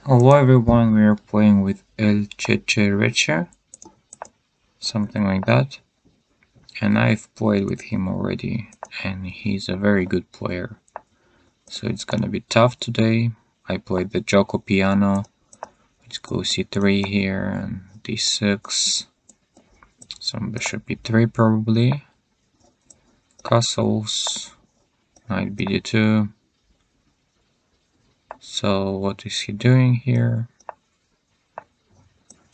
Hello everyone, we are playing with El Chechereche, something like that. And I've played with him already, and he's a very good player. So it's gonna be tough today. I played the Giuoco Piano. Let's go c3 here, and d6. Some bishop e3 probably. Castles. Knight bd2. So what is he doing here?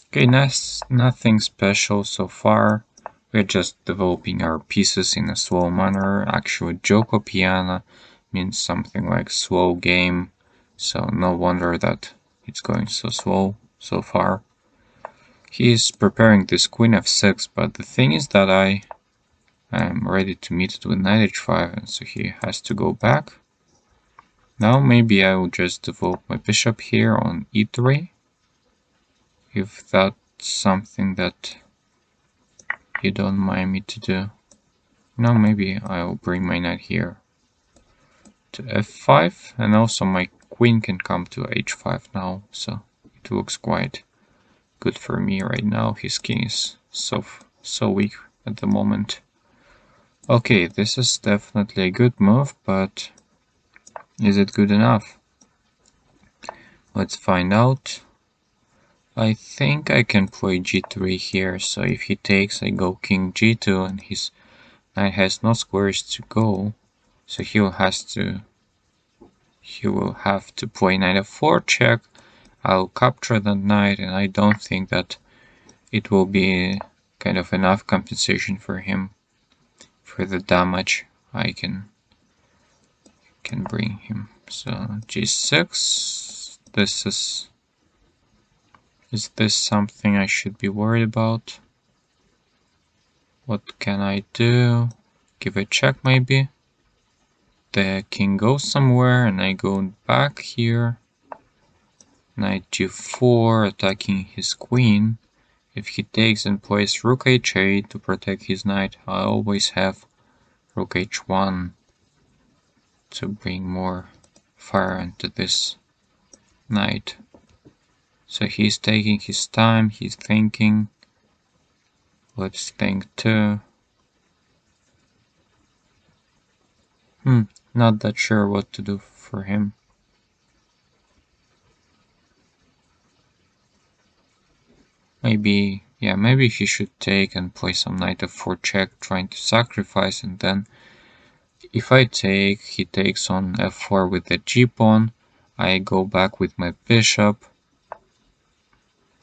Okay, nothing special so far. We're just developing our pieces in a slow manner. Actually, Giuco Piano means something like slow game, so no wonder that it's going so slow so far. He is preparing this queen f6, but the thing is that I am ready to meet it with knight h5, and so he has to go back. Now maybe I will just develop my bishop here on e3, if that's something that you don't mind me to do. Now maybe I'll bring my knight here to f5, and also my queen can come to h5 now, so it looks quite good for me right now. His king is so weak at the moment. Okay, this is definitely a good move, but is it good enough? Let's find out. I think I can play g3 here, so if he takes, I go king g2, and his knight has no squares to go, so he will have to play knight f4 check. I'll capture the knight, and I don't think that it will be kind of enough compensation for him for the damage I can bring him. So g6. Is this something I should be worried about? What can I do? Give a check maybe. The king goes somewhere and I go back here. Knight g4, attacking his queen. If he takes and plays rook h8 to protect his knight, I always have rook h1 to bring more fire into this knight. So he's taking his time, he's thinking. Let's think too. Not that sure what to do for him. Maybe he should take and play some knight f4 check, trying to sacrifice, and then if I take, he takes on f4 with the g-pawn. I go back with my bishop.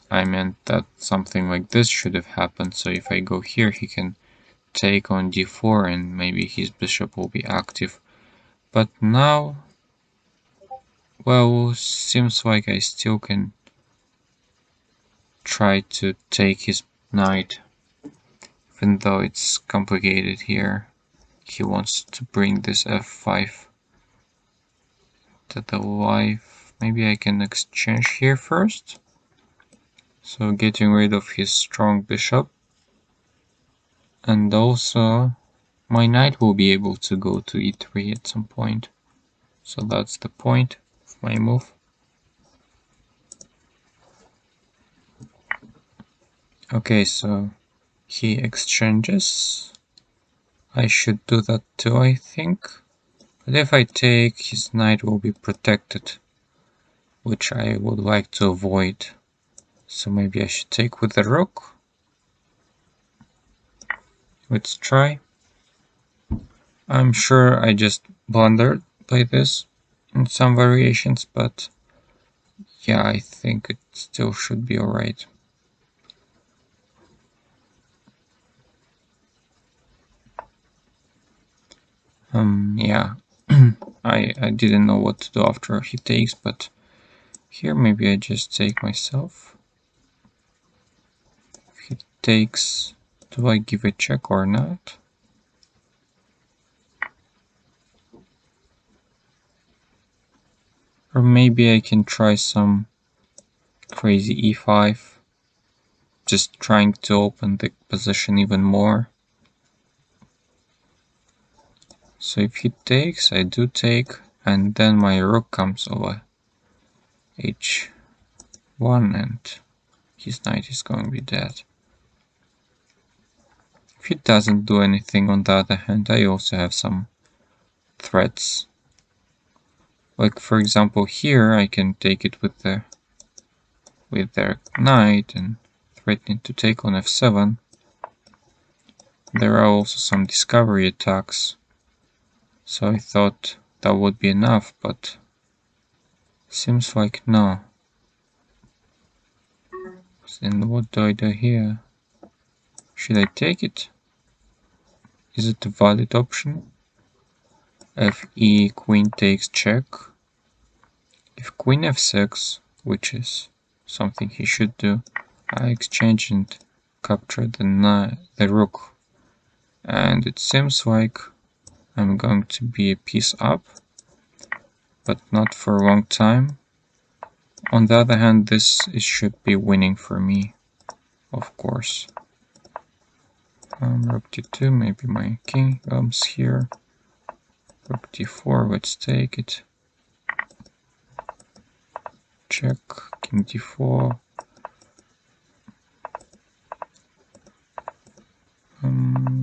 I meant that something like this should have happened, so if I go here, he can take on d4 and maybe his bishop will be active. But now, well, seems like I still can try to take his knight, even though it's complicated here. He wants to bring this f5 to the life. Maybe I can exchange here first. So getting rid of his strong bishop. And also my knight will be able to go to e3 at some point. So that's the point of my move. Okay, so he exchanges. I should do that too, I think. But if I take, his knight will be protected, which I would like to avoid. So maybe I should take with the rook. Let's try. I'm sure I just blundered by this in some variations, but yeah, I think it still should be alright. Yeah, I didn't know what to do after he takes, but here maybe I just take myself. If he takes, do I give a check or not? Or maybe I can try some crazy e5, just trying to open the position even more. So if he takes, I do take, and then my rook comes over h 1 and his knight is going to be dead. If he doesn't do anything, on the other hand, I also have some threats. Like for example here I can take it with their knight and threatening to take on f7. There are also some discovery attacks, so I thought that would be enough, but seems like no. Then what do I do here? Should I take it? Is it a valid option? Fe, queen takes check. If queen f6, which is something he should do, I exchange and capture the rook. And it seems like I'm going to be a piece up, but not for a long time. On the other hand, this should be winning for me, of course. Rook d2, maybe my king comes here. Rook d4, let's take it. Check, king d4.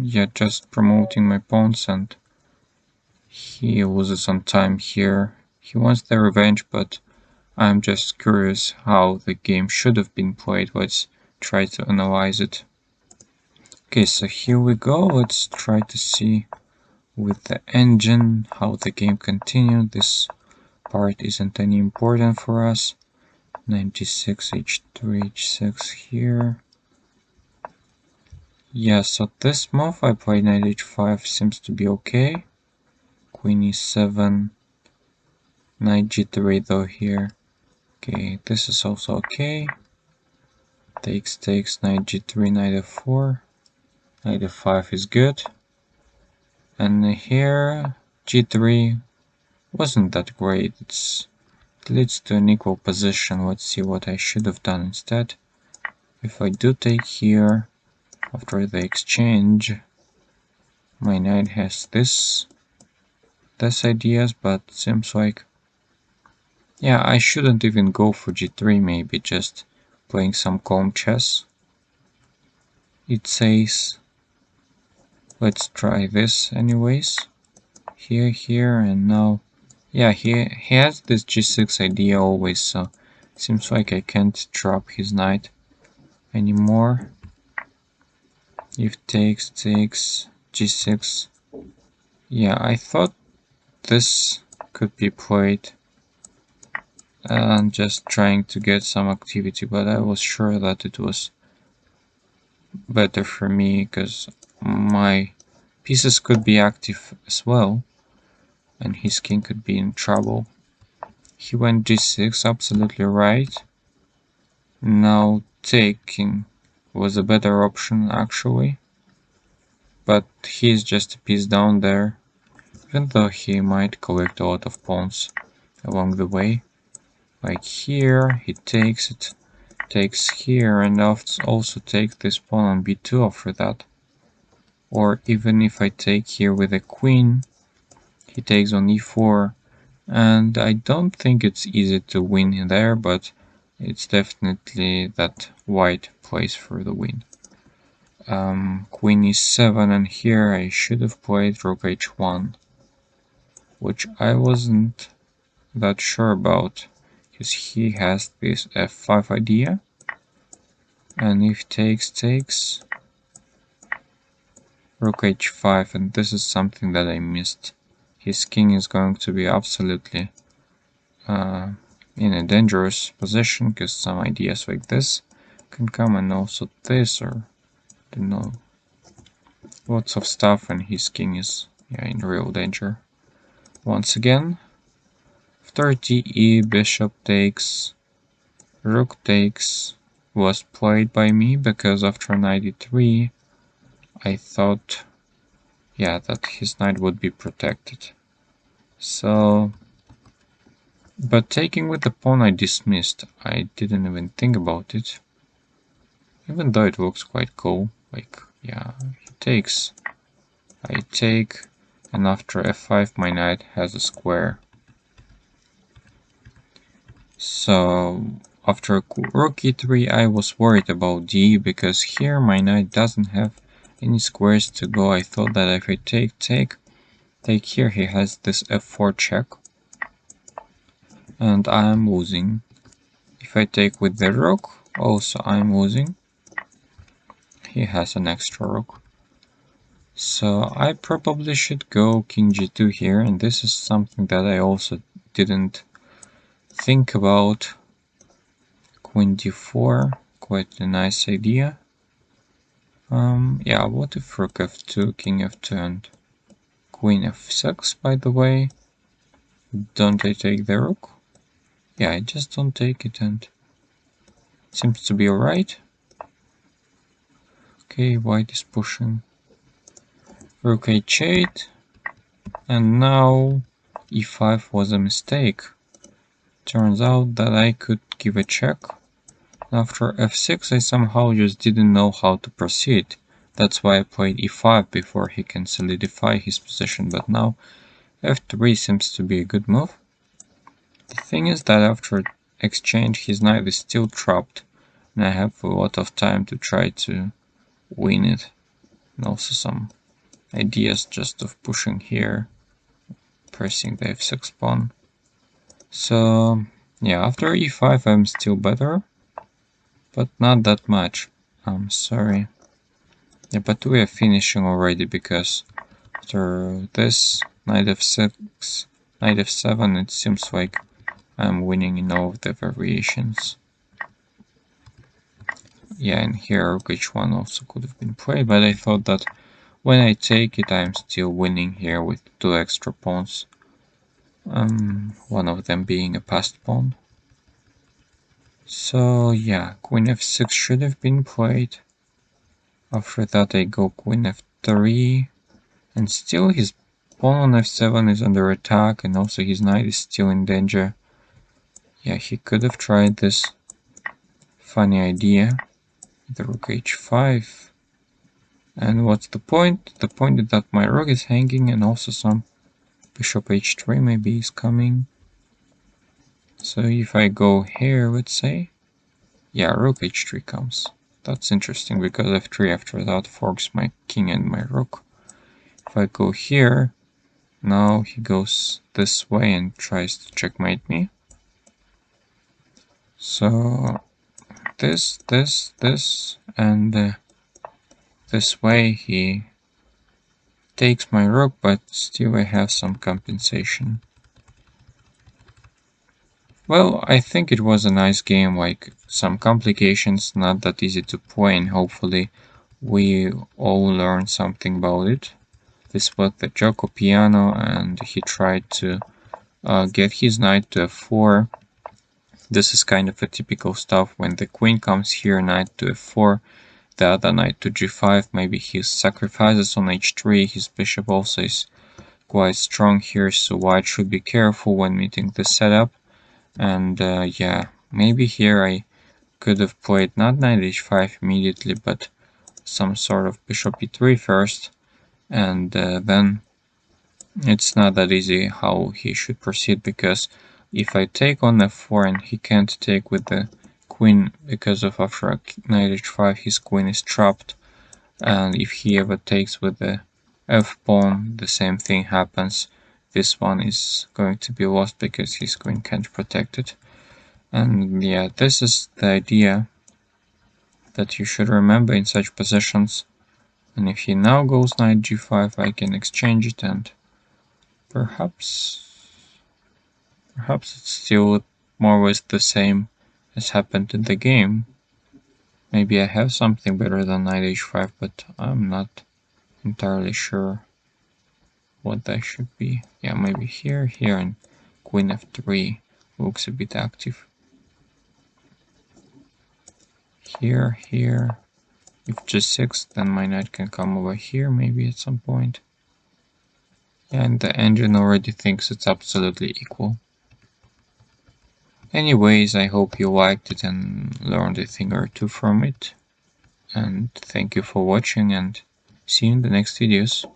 Yeah, just promoting my pawns, and he loses on time here. He wants the revenge, but I'm just curious how the game should have been played. Let's try to analyze it. Okay, so here we go. Let's try to see with the engine how the game continued. This part isn't any important for us. 96, h3, h6 here. Yeah, so this move I played knight h5 seems to be okay. Queen e7, knight g3 though here. Okay, this is also okay. Takes, knight g3, knight f4. Knight f5 is good. And here, g3 wasn't that great. It leads to an equal position. Let's see what I should have done instead. If I do take here, after the exchange, my knight has this ideas, but seems like, yeah, I shouldn't even go for g3, maybe just playing some calm chess. It says, let's try this anyways. Here, and now, yeah, he has this g6 idea always, so seems like I can't trap his knight anymore. If takes, g6. Yeah, I thought this could be played and just trying to get some activity, but I was sure that it was better for me because my pieces could be active as well and his king could be in trouble. He went g6, absolutely right. Now taking was a better option actually, but he's just a piece down there, even though he might collect a lot of pawns along the way. Like here, he takes it, takes here, and also take this pawn on b2 after that. Or even if I take here with a queen, he takes on e4, and I don't think it's easy to win in there, but it's definitely that white plays for the win. Queen e7, and here I should have played rook h1, which I wasn't that sure about, because he has this f5 idea, and if takes, rook h5, and this is something that I missed. His king is going to be absolutely in a dangerous position, because some ideas like this can come, and also this, or I don't know, lots of stuff, and his king is in real danger. Once again, after e, bishop takes, rook takes was played by me because after knight e3 I thought, yeah, that his knight would be protected. So, but taking with the pawn I dismissed. I didn't even think about it, even though it looks quite cool. Like, yeah, he takes, I take, and after f5 my knight has a square. So after rook e3 I was worried about d because here my knight doesn't have any squares to go. I thought that if I take here, he has this f4 check and I'm losing. If I take with the rook, also I'm losing. He has an extra rook. So I probably should go king g2 here, and this is something that I also didn't think about. Queen d4, quite a nice idea. Yeah, what if rook f2, king f2, and queen f6, by the way? Don't I take the rook? Yeah, I just don't take it, and seems to be alright. Okay, white is pushing. Rook h8, and now e5 was a mistake. Turns out that I could give a check. After f6 I somehow just didn't know how to proceed. That's why I played e5 before he can solidify his position, but now f3 seems to be a good move. The thing is that after exchange his knight is still trapped, and I have a lot of time to try to win it. And also some ideas just of pushing here, pressing the f6 pawn. So yeah, after e5 I'm still better, but not that much. I'm sorry. Yeah, but we are finishing already because after this knight f6, knight f7, it seems like I'm winning in all of the variations. Yeah, and here rook h1 also could have been played, but I thought that when I take it I'm still winning here with 2 extra pawns. One of them being a passed pawn. So yeah, queen f6 should have been played. After that I go queen f3, and still his pawn on f7 is under attack, and also his knight is still in danger. Yeah, he could have tried this funny idea, the rook h5. And what's the point? The point is that my rook is hanging, and also some bishop h3 maybe is coming. So if I go here, let's say, yeah, rook h3 comes. That's interesting because f3 after that forks my king and my rook. If I go here, now he goes this way and tries to checkmate me. So this, and this way he takes my rook, but still I have some compensation. Well, I think it was a nice game, like some complications, not that easy to play, and hopefully we all learned something about it. This was the Giuoco Piano, and he tried to get his knight to f4. This is kind of a typical stuff when the queen comes here, knight to f4, the other knight to g5, maybe he sacrifices on h3, his bishop also is quite strong here, so white should be careful when meeting the setup. And yeah, maybe here I could have played not knight h5 immediately, but some sort of bishop e3 first, and then it's not that easy how he should proceed, because if I take on f4 and he can't take with the queen because of after knight h5 his queen is trapped, and if he ever takes with the f pawn the same thing happens. This one is going to be lost because his queen can't protect it. And yeah, this is the idea that you should remember in such positions. And if he now goes knight g5, I can exchange it, and perhaps it's still more or less the same as happened in the game. Maybe I have something better than knight h5, but I'm not entirely sure what that should be. Yeah, maybe here, and queen f3 looks a bit active. Here, if g6, then my knight can come over here maybe at some point. And the engine already thinks it's absolutely equal. Anyways, I hope you liked it and learned a thing or two from it. And thank you for watching, and see you in the next videos.